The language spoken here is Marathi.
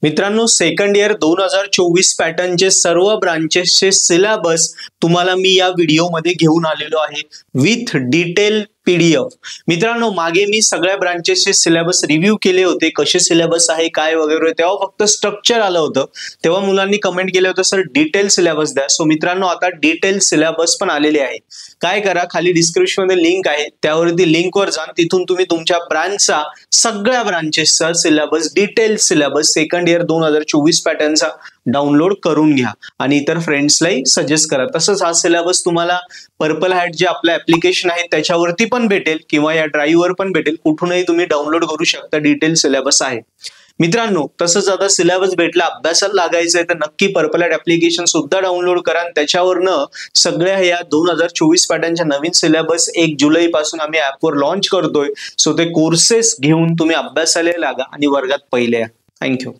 मित्रांनो, सेकंड इयर 2024 पॅटर्नचे सर्व ब्रांचेसचे सिलेबस तुम्हाला मी या व्हिडिओमध्ये घेऊन आलेलो आहे विथ डिटेल PDF। मित्रांनो, मागे मी सगळ्या ब्रांचेसचे सिलेबस रिव्ह्यू केले होते, कसे सिलेबस आहे काय वगैरे, तेव्हा फक्त स्ट्रक्चर आलं होतं। तेव्हा मुलांनी कमेंट केलं होतं सर डिटेल सिलेबस द्या। सो मित्रांनो, आता डिटेल सिलेबस पण आलेले आहे। काय करा, खाली डिस्क्रिप्शन मध्ये लिंक आहे, त्यावरती लिंकवर जा, तिथून तुम्ही तुमच्या ब्रांचचा सगळ्या ब्रांचेसचा syllabus detail syllabus second year 2024 पॅटर्नचा डाउनलोड करून घ्या आणि इतर फ्रेंड्सलाही सजेस्ट करा। तसंच हा सिलेबस तुम्हाला पर्पल हॅट जे आपलं ऍप्लिकेशन आहे त्याच्यावरती पण भेटेल किंवा या ड्राईव्हवर पण भेटेल, कुठूनही तुम्ही डाउनलोड करू शकता। डिटेल सिलेबस आहे मित्रांनो। तसंच आता सिलेबस भेटला, अभ्यासाला लागायचंय तर नक्की पर्पल हॅट ऍप्लिकेशन सुद्धा डाउनलोड करा आणि त्याच्यावरनं सगळ्या या 2024 पॅटर्नच्या नवीन सिलेबस 1 जुलै पासून आम्ही ऍपवर लॉन्च करतोय। सो ते कोर्सेस घेऊन तुम्ही अभ्यासाला लागा आणि वर्गात पहिले या। थँक्यू।